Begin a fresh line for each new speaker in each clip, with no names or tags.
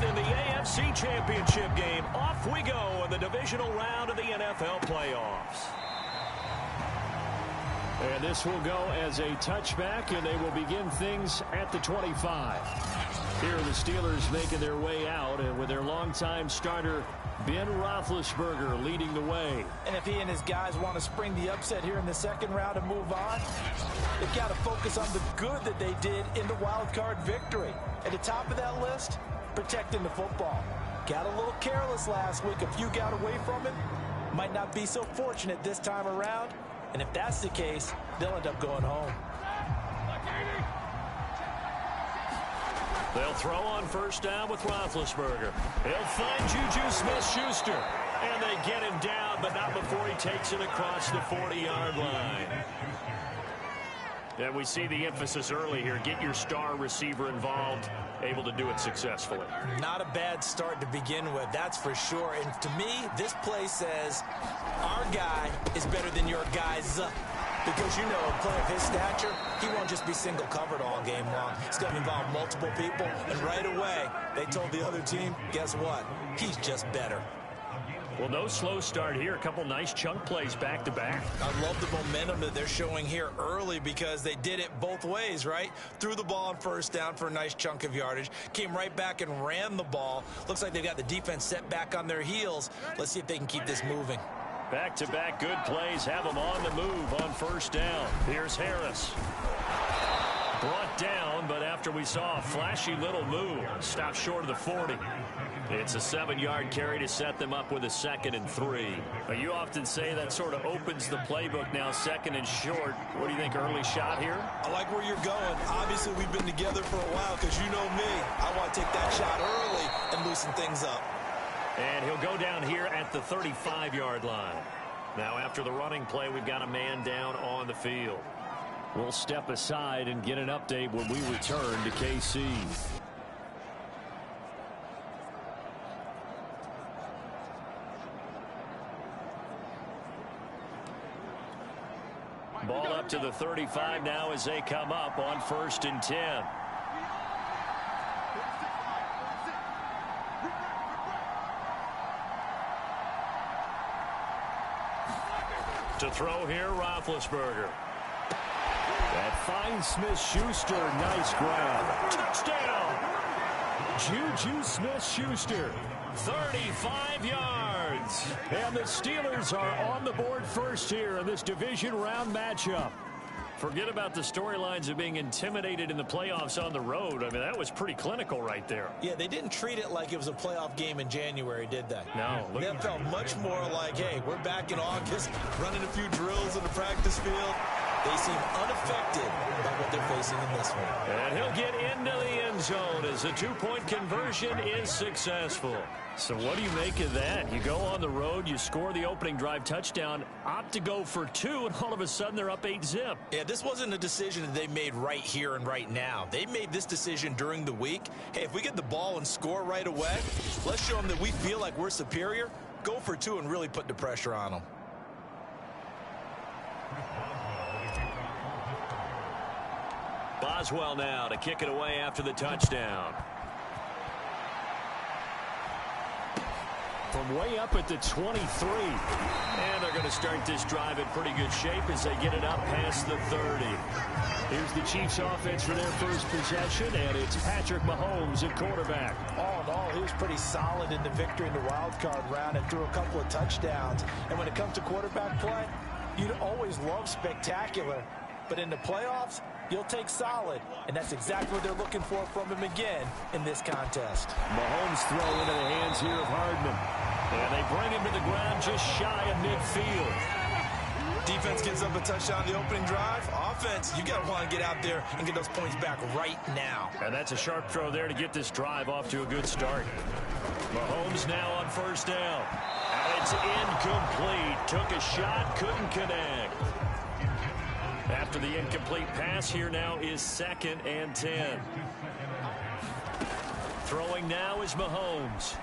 in the AFC Championship game. Off we go in the divisional round of the NFL playoffs.
And this will go as a touchback, and they will begin things at the 25. Here are the Steelers making their way out, and with their longtime starter, Ben Roethlisberger, leading the way.
And if he and his guys want to spring the upset here in the second round and move on, they've got to focus on the good that they did in the wild card victory. At the top of that list, protecting the football. Got a little careless last week. A few got away from him. Might not be so fortunate this time around. And if that's the case, they'll end up going home.
They'll throw on first down with Roethlisberger. He'll find Juju Smith-Schuster. And they get him down, but not before he takes it across the 40-yard line. And we see the emphasis early here. Get your star receiver involved, able to do it successfully. Not a bad start to begin with, that's for sure. And to me, this play says our guy is better than your guys. Because, you know, a player of his stature, he won't just be single covered all game long. It's going to involve multiple people. And right away, they told the other team, guess what? He's just better. Well, no slow start here. A couple nice chunk plays back-to-back. I love the momentum that they're showing here early because they did it both ways, right? Threw the ball on first down for a nice chunk of yardage. Came right back and ran the ball. Looks like they've got the defense set back on their heels. Let's see if they can keep this moving. Back-to-back good plays have them on the move on first down. Here's Harris. Brought down, but after we saw a flashy little move, stopped short of the 40. It's a 7-yard carry to set them up with a 2nd and 3. But you often say that sort of opens the playbook now, 2nd and short. What do you think, early shot here? I like where you're going. Obviously, we've been together for a while because you know me. I want to take that shot early and loosen things up. And he'll go down here at the 35-yard line. Now, after the running play, we've got a man down on the field. We'll step aside and get an update when we return to KC. Ball up to the 35 now as they come up on 1st and 10. To throw here, Roethlisberger. That finds Smith-Schuster. Nice grab. Touchdown! Juju Smith-Schuster. 35 yards. And the Steelers are on the board first here in this division round matchup. Forget about the storylines of being intimidated in the playoffs on the road. I mean, that was pretty clinical right there. Yeah, they didn't treat it like it was a playoff game in January, did they? No. That felt much more like, hey, we're back in August, running a few drills in the practice field. They seem unaffected by what they're facing in this one. And he'll get into the end zone as the 2-point conversion is successful. So what do you make of that? You go on the road, you score the opening drive touchdown, opt to go for 2, and all of a sudden they're up 8-zip. Yeah, this wasn't a decision that they made right here and right now. They made this decision during the week. Hey, if we get the ball and score right away, let's show them that we feel like we're superior. Go for 2 and really put the pressure on them. Boswell now to kick it away after the touchdown. From way up at the 23. And they're going to start this drive in pretty good shape as they get it up past the 30. Here's the Chiefs offense for their first possession, and it's Patrick Mahomes at quarterback. All in all, he was pretty solid in the victory in the wild card round and threw a couple of touchdowns. And when it comes to quarterback play, you'd always love spectacular. But in the playoffs, you'll take solid. And that's exactly what they're looking for from him again in this contest. Mahomes throw into the hands here of Hardman. And they bring him to the ground just shy of midfield. Defense gives up a touchdown the opening drive. Offense, you got to want to get out there and get those points back right now. And that's a sharp throw there to get this drive off to a good start. Mahomes now on first down. And it's incomplete. Took a shot, couldn't connect. After the incomplete pass, here now is 2nd and 10. Throwing now is Mahomes.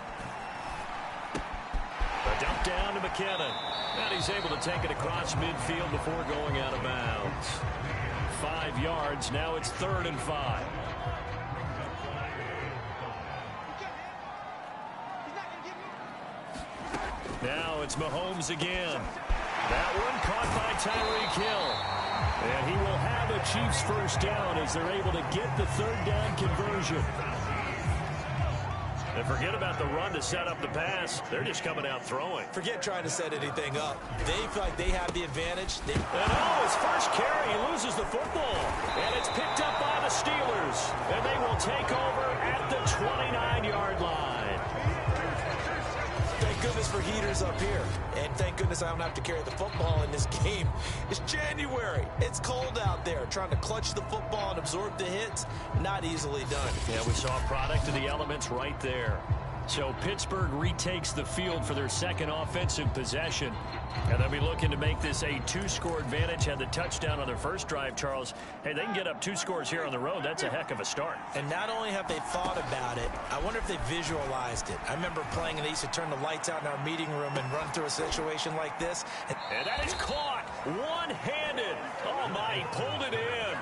A dump down to McKinnon. And he's able to take it across midfield before going out of bounds. 5 yards. Now it's 3rd and 5.
Now it's Mahomes again. That one caught by Tyreek Hill. And he will have a Chiefs first down as they're able to get the third down conversion. And forget about the run to set up the pass. They're just coming out throwing.
Forget trying to set anything up. They feel like they have the advantage.
And oh, his first carry, he loses the football. And it's picked up by the Steelers. And they will take over at the 29-yard line.
Thank goodness for heaters up here. And thank goodness I don't have to carry the football in this game. It's January. It's cold out there. Trying to clutch the football and absorb the hits, not easily done.
Yeah, we saw a product of the elements right there. So Pittsburgh retakes the field for their second offensive possession. And they'll be looking to make this a two-score advantage. Had the touchdown on their first drive, Charles. Hey, they can get up 2 scores here on the road. That's a heck of a start.
And not only have they thought about it, I wonder if they visualized it. I remember playing and they used to turn the lights out in our meeting room and run through a situation like this.
And that is caught one-handed. Oh, my, he pulled it in.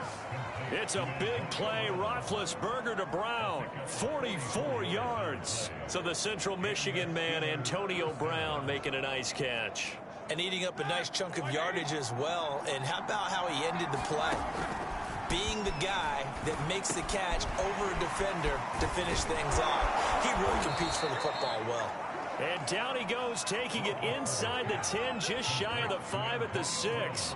It's a big play. Roethlisberger to Brown. 44 yards. So the Central Michigan man, Antonio Brown, making a nice catch.
And eating up a nice chunk of yardage as well. And how about how he ended the play? Being the guy that makes the catch over a defender to finish things off. He really competes for the football well.
And down he goes, taking it inside the 10, just shy of the 5 at the 6.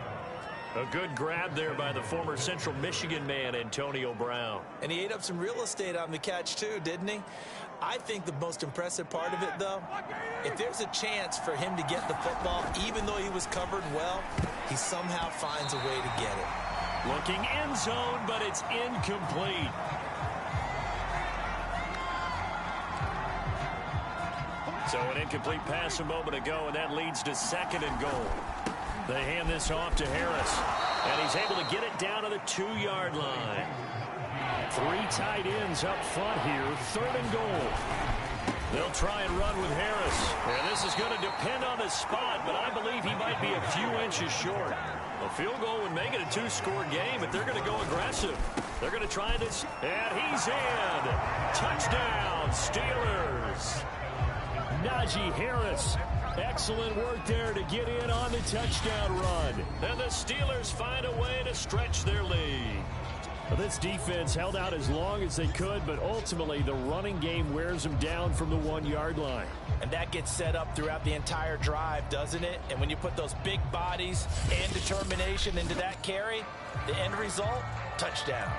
A good grab there by the former Central Michigan man, Antonio Brown.
And he ate up some real estate on the catch, too, didn't he? I think the most impressive part of it, though, if there's a chance for him to get the football, even though he was covered well, he somehow finds a way to get it.
Looking end zone, but it's incomplete. So an incomplete pass a moment ago, and that leads to 2nd and goal. They hand this off to Harris, and he's able to get it down to the 2-yard line. 3 tight ends up front here, 3rd and goal. They'll try and run with Harris. And this is going to depend on the spot, but I believe he might be a few inches short. A field goal would make it a 2-score game, but they're going to go aggressive. They're going to try this, and he's in. Touchdown, Steelers. Najee Harris. Excellent work there to get in on the touchdown run. And the Steelers find a way to stretch their lead. Well, this defense held out as long as they could, but ultimately the running game wears them down from the 1-yard line.
And that gets set up throughout the entire drive, doesn't it? And when you put those big bodies and determination into that carry, the end result, touchdown.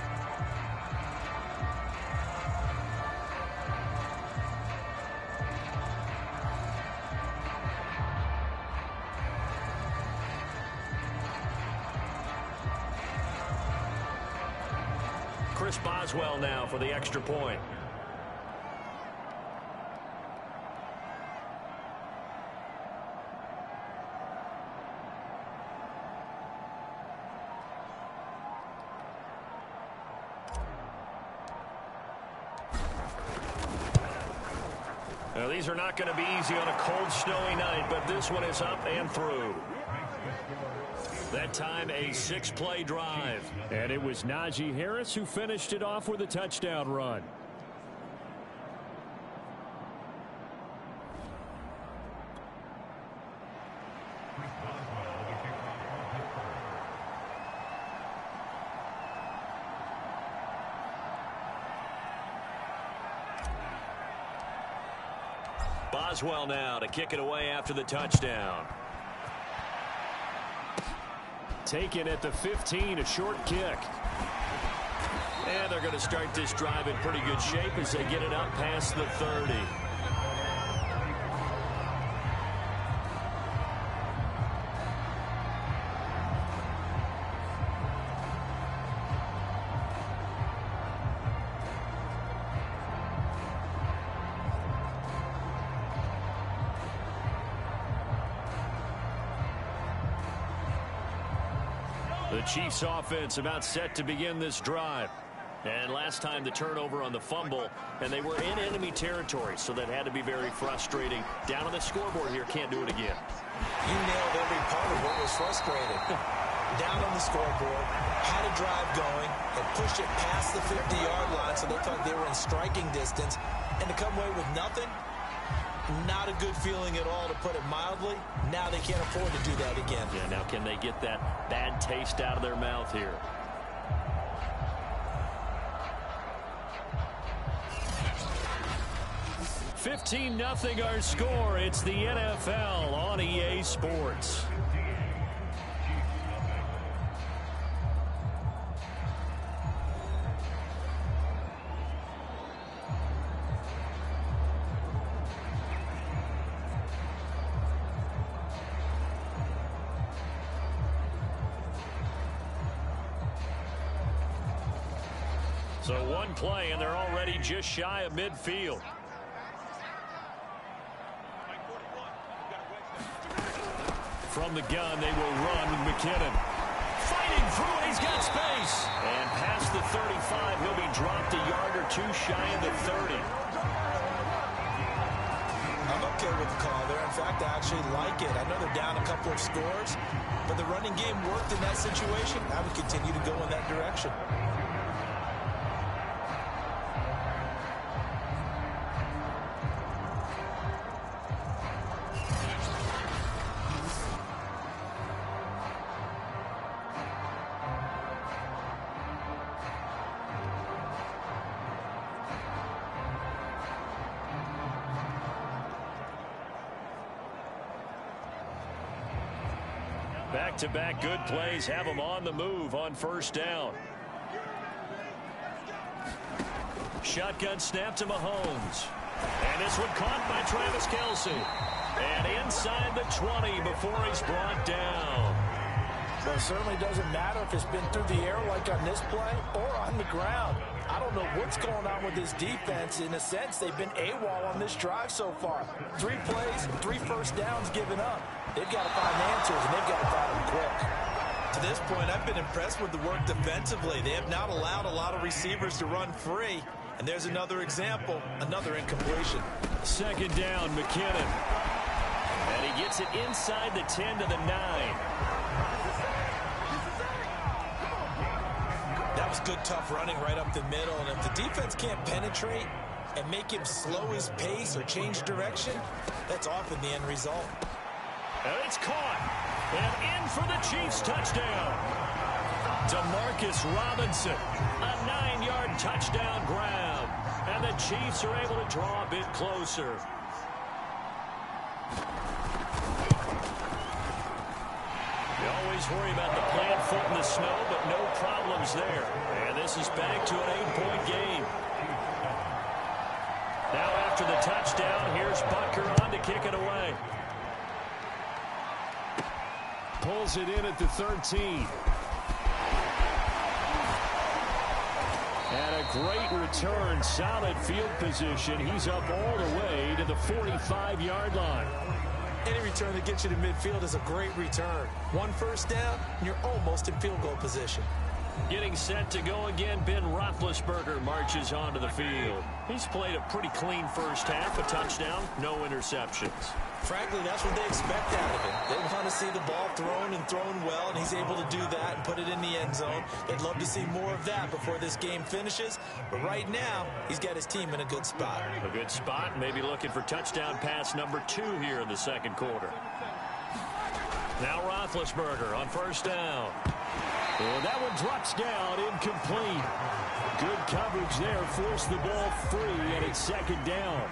Chris Boswell now for the extra point. Now, these are not going to be easy on a cold, snowy night, but this one is up and through. That time, a 6-play drive. And it was Najee Harris who finished it off with a touchdown run. Boswell now to kick it away after the touchdown. Taken at the 15, a short kick. And they're going to start this drive in pretty good shape as they get it up past the 30. The Chiefs offense about set to begin this drive. And last time the turnover on the fumble, and they were in enemy territory, so that had to be very frustrating. Down on the scoreboard here, can't do it again.
You nailed every part of what was frustrating. Down on the scoreboard, had a drive going, and pushed it past the 50-yard line, so they thought they were in striking distance, and to come away with nothing, Not a good feeling at all, to put it mildly. Now they can't afford to do that again.
Yeah, now can they get that bad taste out of their mouth here? $15-0 our score. It's the NFL on EA Sports. So one play, and they're already just shy of midfield. From the gun, they will run with McKinnon. Fighting through, and he's got space. And past the 35, he'll be dropped a yard or two shy of the 30.
I'm okay with the call there. In fact, I actually like it. I know they're down a couple of scores, but the running game worked in that situation. I would continue to go in that direction.
Back-to-back good plays have them on the move on first down. Shotgun snap to Mahomes. And this one caught by Travis Kelce. And inside the 20 before he's brought down.
Well, it certainly doesn't matter if it's been through the air like on this play or on the ground. I don't know what's going on with this defense. In a sense, they've been AWOL on this drive so far. 3 plays, 3 first downs given up. They've got to find answers, and they've got to find them quick. To this point, I've been impressed with the work defensively. They have not allowed a lot of receivers to run free. And there's another example, another incompletion.
Second down, McKinnon. And he gets it inside the 10 to the 9.
That was good, tough running right up the middle. And if the defense can't penetrate and make him slow his pace or change direction, that's often the end result.
And it's caught. And in for the Chiefs touchdown. Demarcus Robinson. A 9-yard touchdown grab. And the Chiefs are able to draw a bit closer. You always worry about the plant foot in the snow, but no problems there. And this is back to an 8-point game. Now after the touchdown, here's Butker on to kick it away. Pulls it in at the 13. And a great return, solid field position. He's up all the way to the 45-yard line.
Any return that gets you to midfield is a great return. 1 first down, and you're almost in field goal position.
Getting set to go again, Ben Roethlisberger marches onto the field. He's played a pretty clean first half, a touchdown, no interceptions.
Frankly, that's what they expect out of him. They want to see the ball thrown and thrown well, and he's able to do that and put it in the end zone. They'd love to see more of that before this game finishes. But right now, he's got his team in a good spot.
A good spot, maybe looking for touchdown pass number 2 here in the second quarter. Now Roethlisberger on first down. And that one drops down, incomplete. Good coverage there, forced the ball free, and it's second down.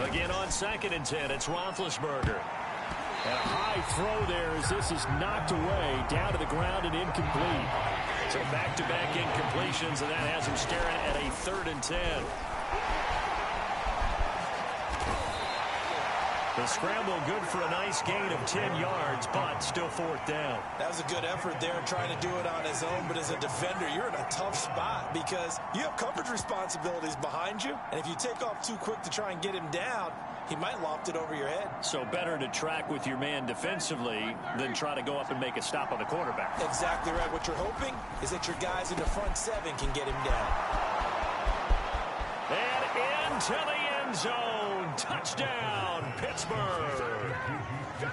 Again on 2nd and 10, it's Roethlisberger. And a high throw there as this is knocked away, down to the ground and incomplete. So back-to-back incompletions, and that has him staring at a 3rd and 10. The scramble good for a nice gain of 10 yards, but still 4th down.
That was a good effort there, trying to do it on his own. But as a defender, you're in a tough spot because you have coverage responsibilities behind you. And if you take off too quick to try and get him down, he might loft it over your head.
So better to track with your man defensively than try to go up and make a stop on the quarterback.
Exactly right. What you're hoping is that your guys in the front 7 can get him down.
And into the end zone. Touchdown, Pittsburgh.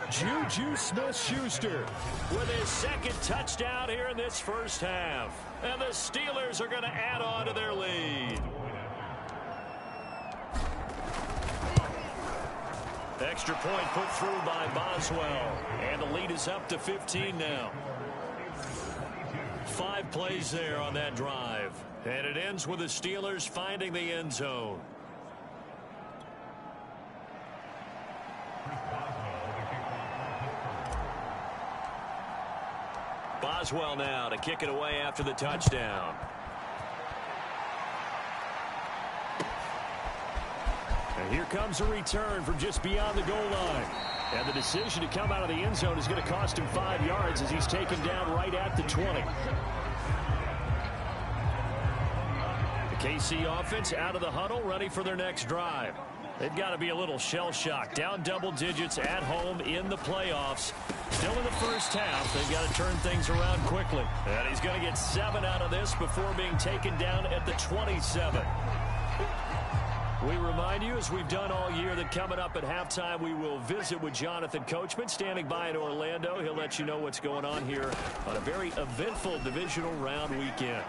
Juju Smith-Schuster with his 2nd touchdown here in this first half. And the Steelers are going to add on to their lead. Extra point put through by Boswell. And the lead is up to 15 now. 5 plays there on that drive. And it ends with the Steelers finding the end zone. Boswell now to kick it away after the touchdown. And here comes a return from just beyond the goal line. And the decision to come out of the end zone is going to cost him 5 yards as he's taken down right at the 20. The KC offense out of the huddle, ready for their next drive. They've got to be a little shell-shocked. Down double digits at home in the playoffs. Still in the first half. They've got to turn things around quickly. And he's going to get 7 out of this before being taken down at the 27. We remind you, as we've done all year, that coming up at halftime, we will visit with Jonathan Coachman, standing by in Orlando. He'll let you know what's going on here on a very eventful divisional round weekend.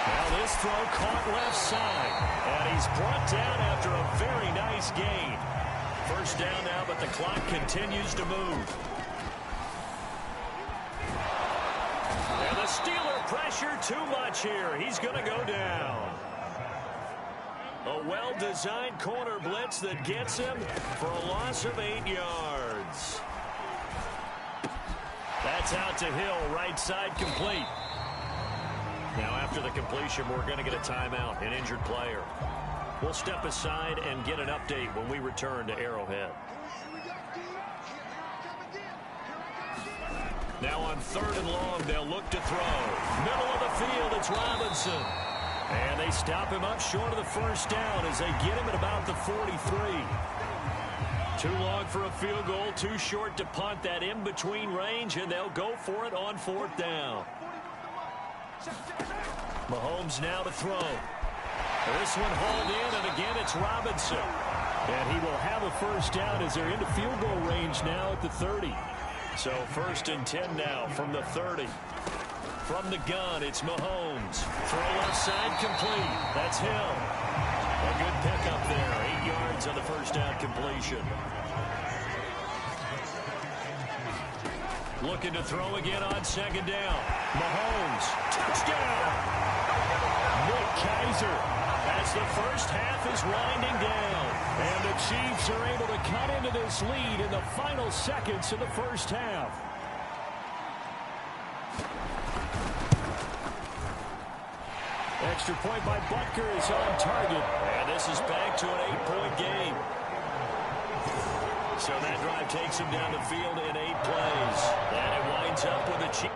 Now this throw caught left side, and he's brought down after a very nice gain. First down now, but the clock continues to move. And the Steeler pressure too much here. He's going to go down. A well-designed corner blitz that gets him for a loss of 8 yards. That's out to Hill, right side complete. Now after the completion, we're going to get a timeout, an injured player. We'll step aside and get an update when we return to Arrowhead. Now on 3rd and long, they'll look to throw. Middle of the field, it's Robinson. And they stop him up short of the first down as they get him at about the 43. Too long for a field goal, too short to punt, that in-between range, and they'll go for it on 4th down. Mahomes now to throw. This one hauled in, and again it's Robinson. And he will have a first down as they're into field goal range now at the 30. So 1st and 10 now from the 30. From the gun, it's Mahomes. Throw left side complete. That's Hill. A good pickup there. 8 yards on the first down completion. Looking to throw again on 2nd down. Mahomes. Touchdown. Nick Kaiser as the first half is winding down. And the Chiefs are able to cut into this lead in the final seconds of the first half. Extra point by Butker is on target. And this is back to an 8-point game. So that drive takes him down the field in 8 plays. And it winds up with a Chief.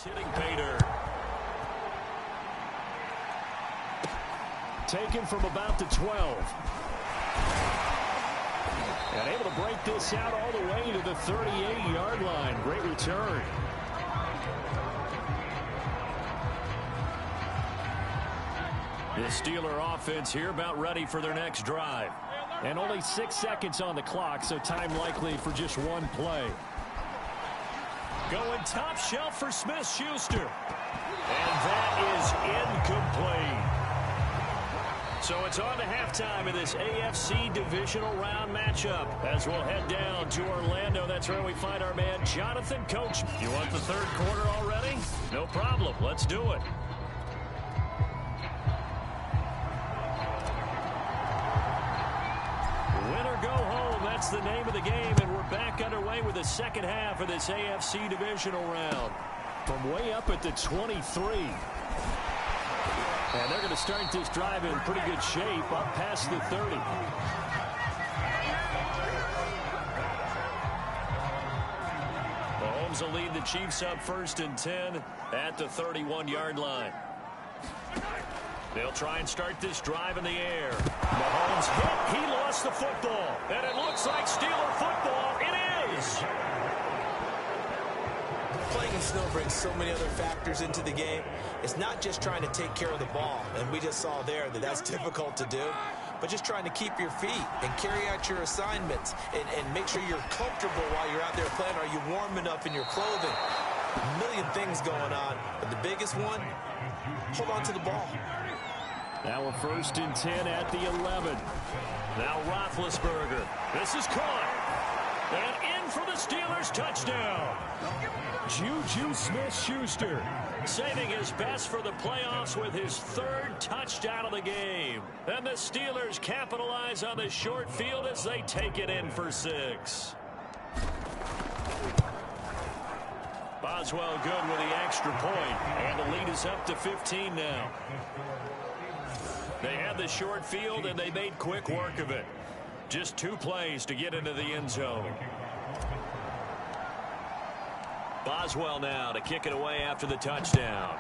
Hitting Bader. Taken from about the 12. And able to break this out all the way to the 38-yard line. Great return. The Steeler offense here about ready for their next drive. And only 6 seconds on the clock, so time likely for just one play. Going top shelf for Smith-Schuster. And that is incomplete. So it's on to halftime in this AFC divisional round matchup as we'll head down to Orlando. That's where we find our man Jonathan Coachman. You want the 3rd quarter already? No problem. Let's do it. Win or go home, that's the name of the game, and we're back underway with the 2nd half of this AFC divisional round. From way up at the 23. And they're going to start this drive in pretty good shape up past the 30. Mahomes will lead the Chiefs up 1st and 10 at the 31-yard line. They'll try and start this drive in the air. Mahomes hit. He lost the football. And it looks like Steeler football. It is.
Playing in snow brings so many other factors into the game. It's not just trying to take care of the ball. And we just saw there that that's difficult to do. but just trying to keep your feet and carry out your assignments and make sure you're comfortable while you're out there playing. Are you warm enough in your clothing? A million things going on, but the biggest one, hold on to the ball.
Now a 1st and 10 at the 11. Now Roethlisberger. This is caught. And in for the Steelers touchdown. Juju Smith-Schuster saving his best for the playoffs with his 3rd touchdown of the game. And the Steelers capitalize on the short field as they take it in for 6. Boswell good with the extra point, and the lead is up to 15 now. They had the short field, and they made quick work of it. Just 2 plays to get into the end zone. Boswell now to kick it away after the touchdown.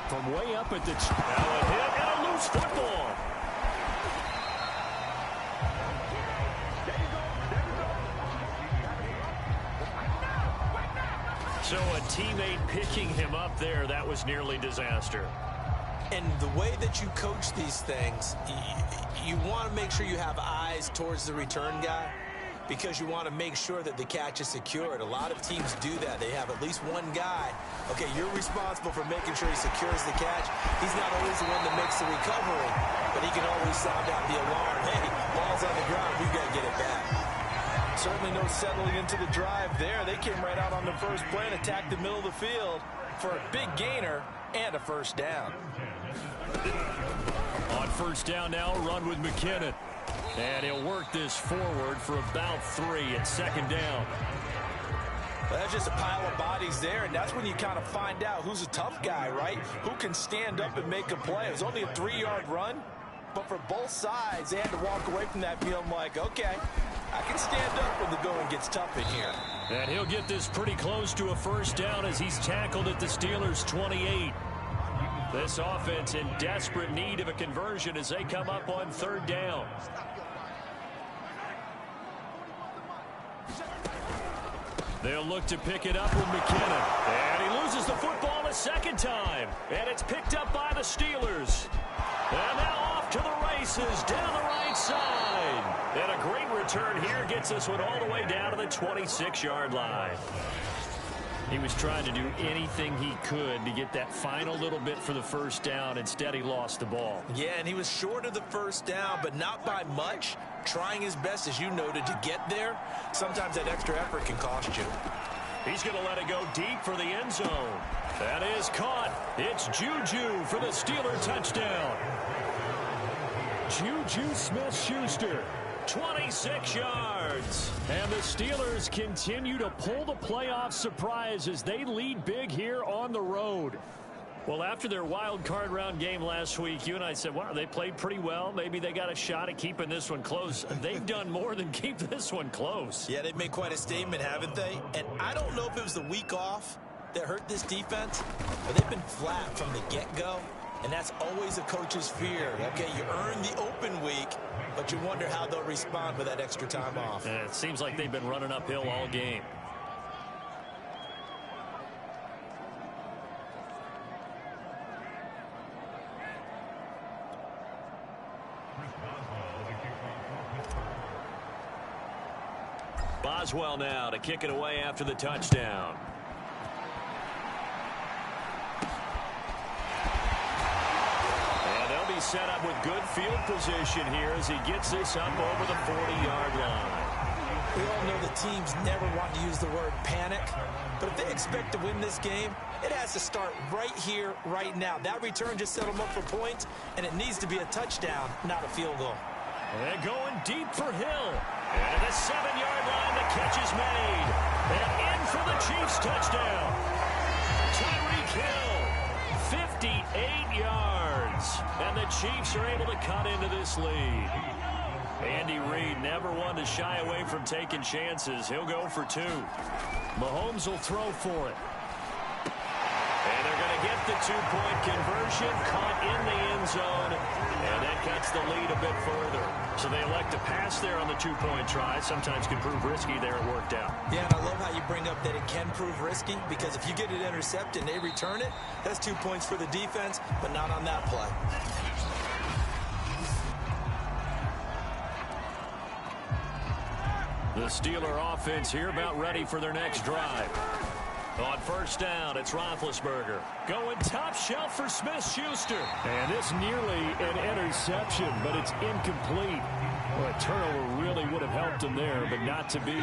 From way up at the... Now a hit and a loose football. So a teammate picking him up there, that was nearly disaster.
And the way that you coach these things, you want to make sure you have eyes towards the return guy because you want to make sure that the catch is secured. A lot of teams do that. They have at least one guy. Okay, you're responsible for making sure he secures the catch. He's not always the one that makes the recovery, but he can always sound out the alarm. Hey, ball's on the ground. We've got to get it back. Certainly no settling into the drive there. They came right out on the first play and attacked the middle of the field for a big gainer and a 1st down.
On 1st down now, run with McKinnon. And he'll work this forward for about 3 at 2nd down.
Well, that's just a pile of bodies there, and that's when you kind of find out who's a tough guy, right? Who can stand up and make a play. It was only a 3-yard run, but for both sides, they had to walk away from that feeling like, okay, I can stand up when the going gets tough in here.
And he'll get this pretty close to a 1st down as he's tackled at the Steelers' 28. This offense in desperate need of a conversion as they come up on 3rd down. They'll look to pick it up with McKinnon. And he loses the football a 2nd time. And it's picked up by the Steelers. And now off to the races down the right side. And a great return here gets this one all the way down to the 26-yard line. He was trying to do anything he could to get that final little bit for the 1st down. Instead, he lost the ball.
Yeah, and he was short of the 1st down, but not by much. Trying his best, as you noted, to get there. Sometimes that extra effort can cost you.
He's going to let it go deep for the end zone. That is caught. It's Juju for the Steeler touchdown. Juju Smith-Schuster, 26 yards. And the Steelers continue to pull the playoff surprise as they lead big here on the road. Well, after their wild card round game last week, you and I said, wow, they played pretty well. Maybe they got a shot at keeping this one close. They've done more than keep this one close.
Yeah, they've made quite a statement, haven't they? And I don't know if it was the week off that hurt this defense, but they've been flat from the get-go. And that's always a coach's fear. Okay, you earn the open week, but you wonder how they'll respond with that extra time off.
It seems like they've been running uphill all game. Boswell now to kick it away after the touchdown. Set up with good field position here as he gets this up over the 40-yard line.
We all know the teams never want to use the word panic, but if they expect to win this game, it has to start right here, right now. That return just set them up for points, and it needs to be a touchdown, not a field goal.
And going deep for Hill. And at the 7-yard line, the catch is made. And in for the Chiefs touchdown. Tyreek Hill, 58 yards. And the Chiefs are able to cut into this lead. Andy Reid never one to shy away from taking chances. He'll go for 2. Mahomes will throw for it. And they're going to get the 2-point conversion, caught in the end zone. And that cuts takes the lead a bit further. So they elect to pass there on the two-point try. Sometimes can prove risky. There it worked out.
Yeah, and I love how you bring up that it can prove risky, because if you get it intercepted and they return it, that's 2 points for the defense, but not on that play.
The Steeler offense here about ready for their next drive. On first down, it's Roethlisberger. Going top shelf for Smith-Schuster. And this nearly an interception, but it's incomplete. Well, a turnover really would have helped him there, but not to be.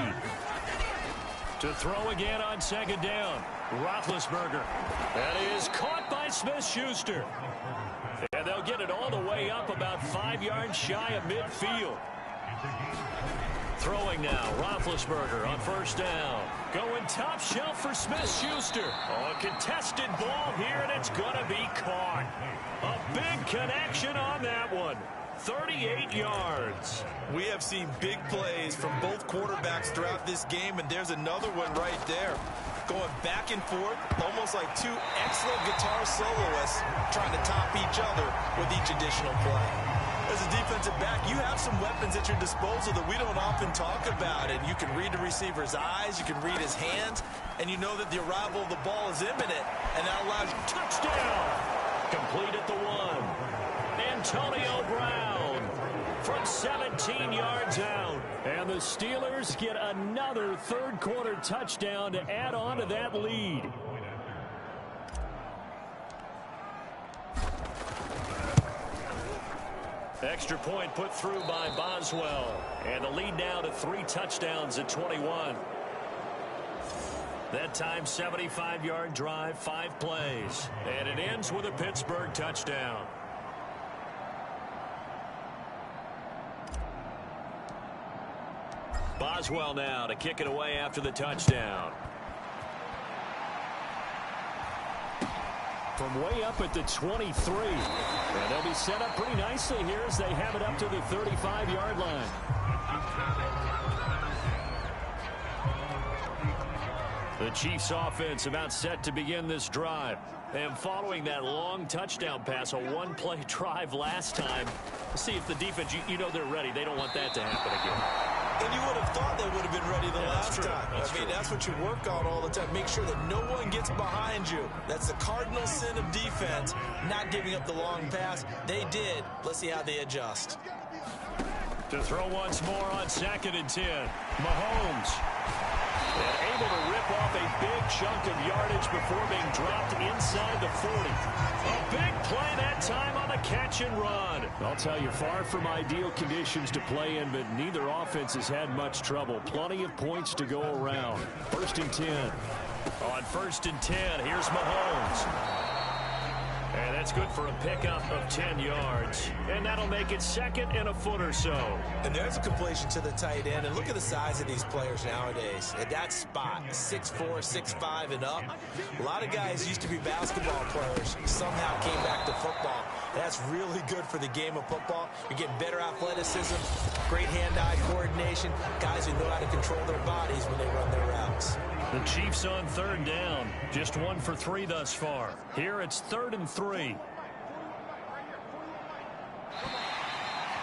To throw again on second down, Roethlisberger. That is caught by Smith-Schuster. And they'll get it all the way up about 5 yards shy of midfield. Throwing now, Roethlisberger on first down. Going top shelf for Smith-Schuster. Oh, a contested ball here, and it's going to be caught. A big connection on that one. 38 yards.
We have seen big plays from both quarterbacks throughout this game, and there's another one right there. Going back and forth, almost like two excellent guitar soloists trying to top each other with each additional play. As a defensive back, you have some weapons at your disposal that we don't often talk about, and you can read the receiver's eyes, you can read his hands, and you know that the arrival of the ball is imminent, and that allows you.
Touchdown! Complete at the 1. Antonio Brown from 17 yards out. And the Steelers get another third-quarter touchdown to add on to that lead. Extra point put through by Boswell. And the lead now to 3 touchdowns at 21. That time, 75-yard drive, 5 plays. And it ends with a Pittsburgh touchdown. Boswell now to kick it away after the touchdown. From way up at the 23. And they'll be set up pretty nicely here as they have it up to the 35-yard line. The Chiefs offense about set to begin this drive. And following that long touchdown pass, a one-play drive last time, see if the defense, you know they're ready. They don't want that to happen again.
And you would have thought they would have been ready the last time. That's what you work on all the time. Make sure that no one gets behind you. That's the cardinal sin of defense, not giving up the long pass. They did. Let's see how they adjust.
To throw once more on 2nd and 10. Mahomes. And able to rip off a big chunk of yardage before being dropped inside the 40. A big play that time on the catch and run. I'll tell you, far from ideal conditions to play in, but neither offense has had much trouble. Plenty of points to go around. 1st and 10. On 1st and 10, here's Mahomes. And that's good for a pickup of 10 yards. And that'll make it 2nd and a foot or so.
And there's a completion to the tight end. And look at the size of these players nowadays. At that spot, 6'4", 6'5", and up. A lot of guys used to be basketball players, somehow came back to football. That's really good for the game of football. You're getting better athleticism, great hand-eye coordination, guys who know how to control their bodies when they run their routes.
The Chiefs on 3rd down. Just 1 for 3 thus far. Here it's 3rd and 3.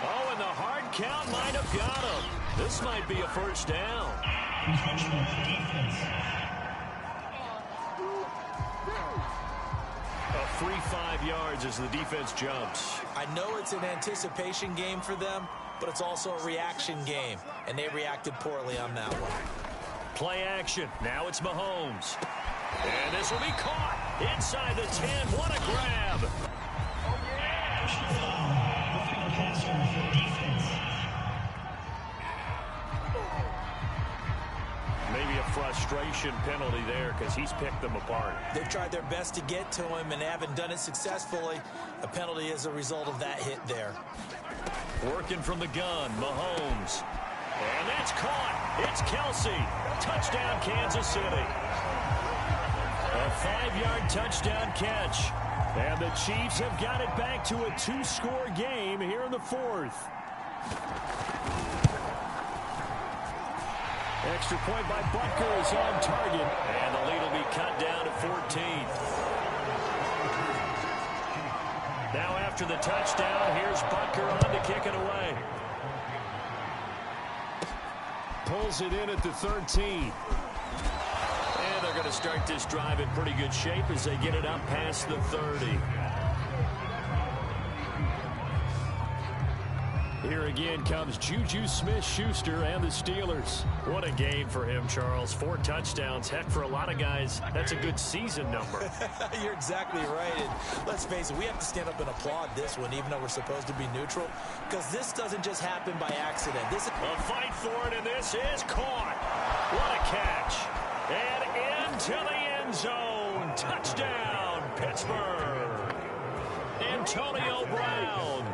Oh, and the hard count might have got him. This might be a 1st down. A free 5 yards as the defense jumps.
I know it's an anticipation game for them, but it's also a reaction game, and they reacted poorly on that one.
Play action. Now it's Mahomes. And this will be caught inside the 10. What a grab. Maybe a frustration penalty there because he's picked them apart.
They've tried their best to get to him and haven't done it successfully. A penalty is a result of that hit there.
Working from the gun, Mahomes. And that's caught. It's Kelsey. Touchdown, Kansas City. A 5-yard touchdown catch. And the Chiefs have got it back to a 2-score game here in the 4th. Extra point by Butker is on target. And the lead will be cut down to 14. Now After the touchdown, here's Butker on to kick it away. Pulls it in at the 13. And they're going to start this drive in pretty good shape as they get it up past the 30. Here again comes Juju Smith-Schuster and the Steelers. What a game for him, Charles. 4 touchdowns. Heck, for a lot of guys, that's a good season number.
You're exactly right. And let's face it, we have to stand up and applaud this one, even though we're supposed to be neutral, because this doesn't just happen by accident. This is
a fight for it, and this is caught. What a catch. And into the end zone. Touchdown, Pittsburgh. Antonio Brown.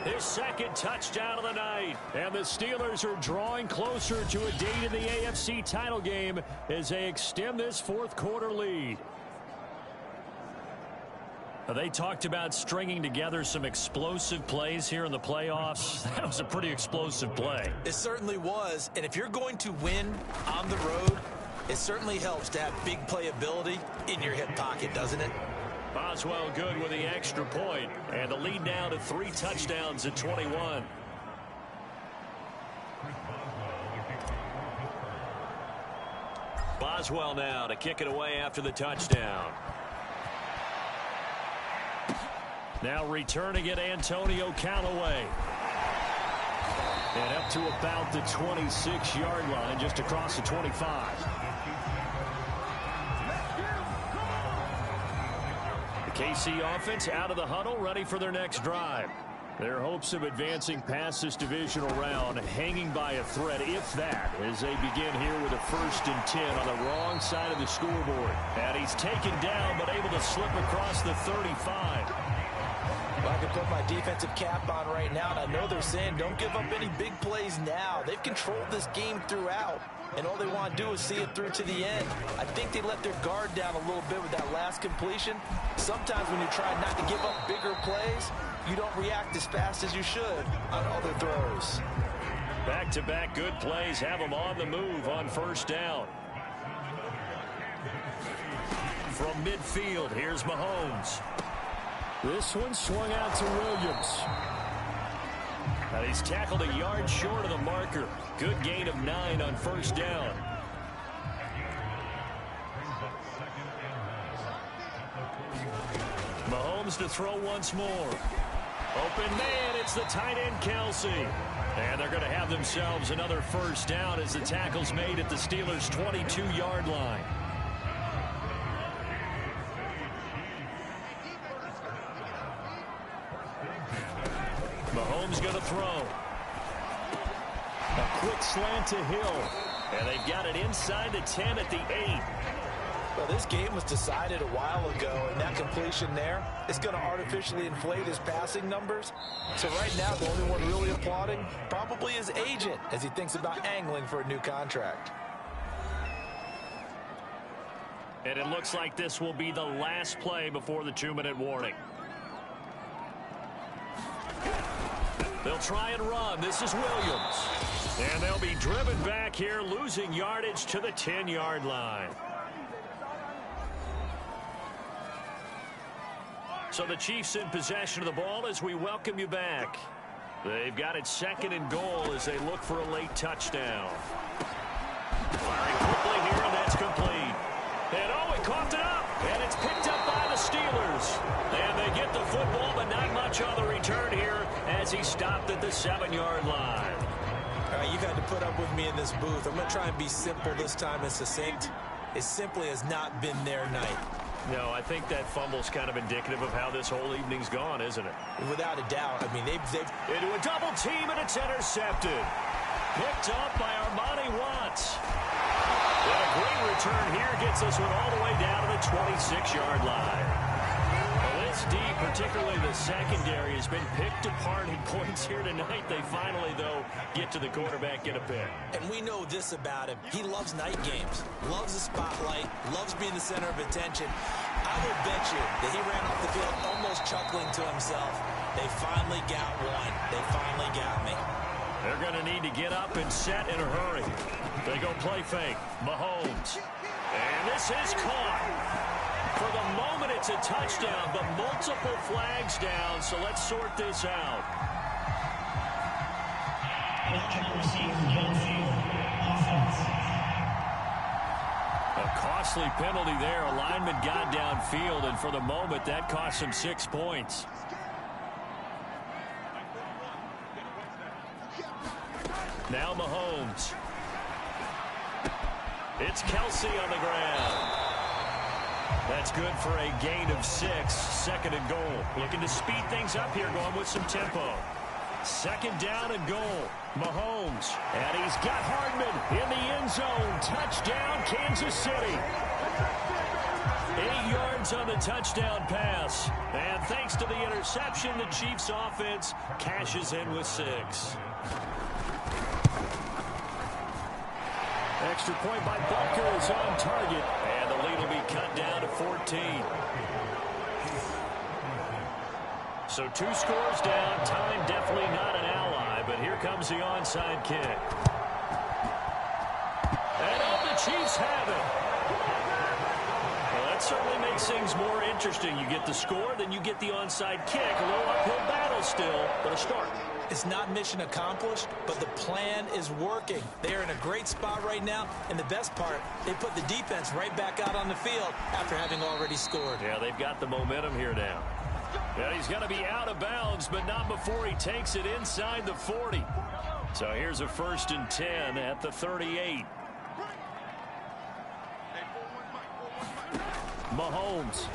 His second touchdown of the night. And the Steelers are drawing closer to a date in the AFC title game as they extend this fourth quarter lead. They talked about stringing together some explosive plays here in the playoffs. That was a pretty explosive play.
It certainly was. And if you're going to win on the road, it certainly helps to have big playability in your hip pocket, doesn't it?
Boswell good with the extra point, and the lead now to 3 touchdowns at 21. Boswell now to kick it away after the touchdown. Now returning it, Antonio Callaway. And up to about the 26-yard line, just across the 25. KC offense out of the huddle, ready for their next drive. Their hopes of advancing past this divisional round hanging by a thread, if that, as they begin here with a 1st and 10 on the wrong side of the scoreboard. And he's taken down, but able to slip across the 35.
Well, I can put my defensive cap on right now, and I know they're saying don't give up any big plays now. They've controlled this game throughout, and all they want to do is see it through to the end. I think they let their guard down a little bit with that last completion. Sometimes when you try not to give up bigger plays, you don't react as fast as you should on other throws.
Back-to-back good plays have them on the move on 1st down. From midfield, here's Mahomes. This one swung out to Williams. And he's tackled a yard short of the marker. Good gain of 9 on 1st down. Mahomes to throw once more. Open man, it's the tight end Kelsey. And they're going to have themselves another 1st down as the tackle's made at the Steelers' 22-yard line. Mahomes going to throw. A quick slant to Hill. And they've got it inside the 10 at the 8.
Well, this game was decided a while ago, and that completion there is going to artificially inflate his passing numbers. So right now, the only one really applauding probably his agent as he thinks about angling for a new contract.
And it looks like this will be the last play before the 2-minute warning. They'll try and run. This is Williams. And they'll be driven back here, losing yardage to the 10-yard line. So the Chiefs in possession of the ball as we welcome you back. They've got it 2nd and goal as they look for a late touchdown. Firing quickly here, and that's complete. And oh, he coughed it up. And it's picked up by the Steelers. And they get the football, but not much on the return here as he stopped at the 7-yard line.
All right, you've had to put up with me in this booth. I'm going to try and be simple this time and succinct. It simply has not been their night.
No, I think that fumble's kind of indicative of how this whole evening's gone, isn't it?
Without a doubt. I mean, they've
into a double team, and it's intercepted. Picked up by Armani Watts. And a great return here gets this one all the way down to the 26-yard line. Well, this D, particularly the secondary, has been picked apart in points here tonight. They finally, though, get to the quarterback in a pick.
And we know this about him. He loves night games, loves the spotlight, loves being the center of attention. I would bet you that he ran off the field almost chuckling to himself. They finally got one. They finally got me.
They're going to need to get up and set in a hurry. They go play fake. Mahomes. And this is caught. For the moment, it's a touchdown, but multiple flags down, so let's sort this out. A costly penalty there. A lineman got downfield, and for the moment, that cost him 6 points. Now Mahomes. It's Kelsey on the ground. That's good for a gain of 6, 2nd and goal. Looking to speed things up here, going with some tempo. 2nd down and goal. Mahomes. And he's got Hardman in the end zone. Touchdown, Kansas City. 8 yards on the touchdown pass. And thanks to the interception, the Chiefs offense cashes in with 6. Extra point by Butker is on target. And the lead will be cut down to 14. So 2 scores down. Time definitely not an ally, but here comes the onside kick. And the Chiefs have it. Well, that certainly makes things more interesting. You get the score, then you get the onside kick. A little uphill battle still, but a start.
It's not mission accomplished, but the plan is working. They're in a great spot right now, and the best part, they put the defense right back out on the field after having already scored.
Yeah, they've got the momentum here now. Yeah, he's going to be out of bounds, but not before he takes it inside the 40. So here's a 1st and 10 at the 38. Mahomes.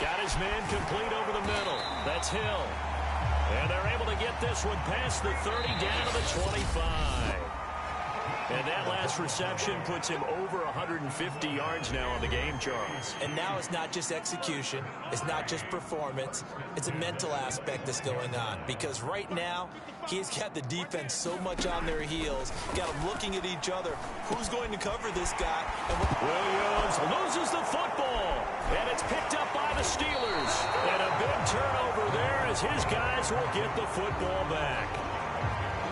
Got his man complete over the middle. That's Hill. And they're able to get this one past the 30 down to the 25. And that last reception puts him over 150 yards now on the game, Charles.
And now it's not just execution. It's not just performance. It's a mental aspect that's going on. Because right now, he's got the defense so much on their heels. Got them looking at each other. Who's going to cover this guy? And
Williams loses the football. And it's picked up by the Steelers. And a big turnover there as his guys will get the football back.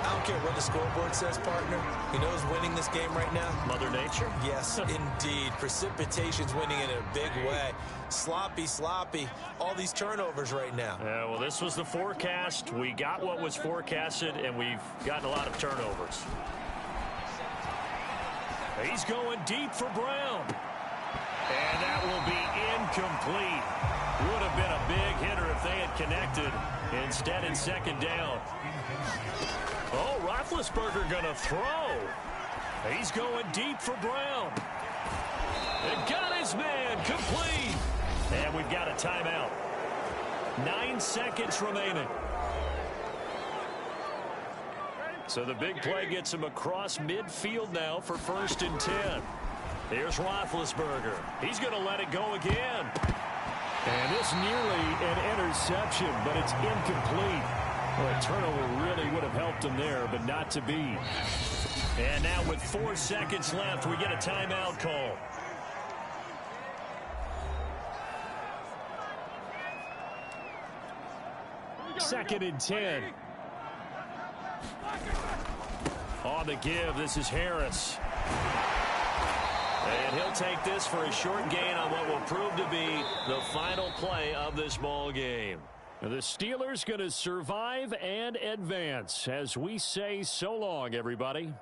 I don't care what the scoreboard says, partner. You know who's winning this game right now?
Mother Nature?
Yes, indeed. Precipitation's winning in a big way. Sloppy, sloppy. All these turnovers right now.
Yeah, well, this was the forecast. We got what was forecasted, and we've gotten a lot of turnovers. He's going deep for Brown. And that will be incomplete. Would have been a big hitter if they had connected. Instead, it's 2nd down. Oh, Roethlisberger going to throw. He's going deep for Brown. And got his man complete. And we've got a timeout. 9 seconds remaining. So the big play gets him across midfield now for 1st and 10. Here's Roethlisberger. He's going to let it go again. And this nearly an interception, but it's incomplete. Well, a turnover really would have helped him there, but not to be. And now with 4 seconds left, we get a timeout call. Second and 10. On the give, this is Harris. And he'll take this for a short gain on what will prove to be the final play of this ball game. The Steelers going to survive and advance as we say so long, everybody.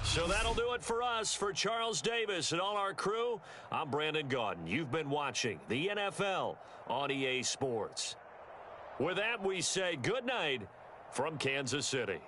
So that'll do it for us. For Charles Davis and all our crew, I'm Brandon Gaudin. You've been watching the NFL on EA Sports. With that, we say good night from Kansas City.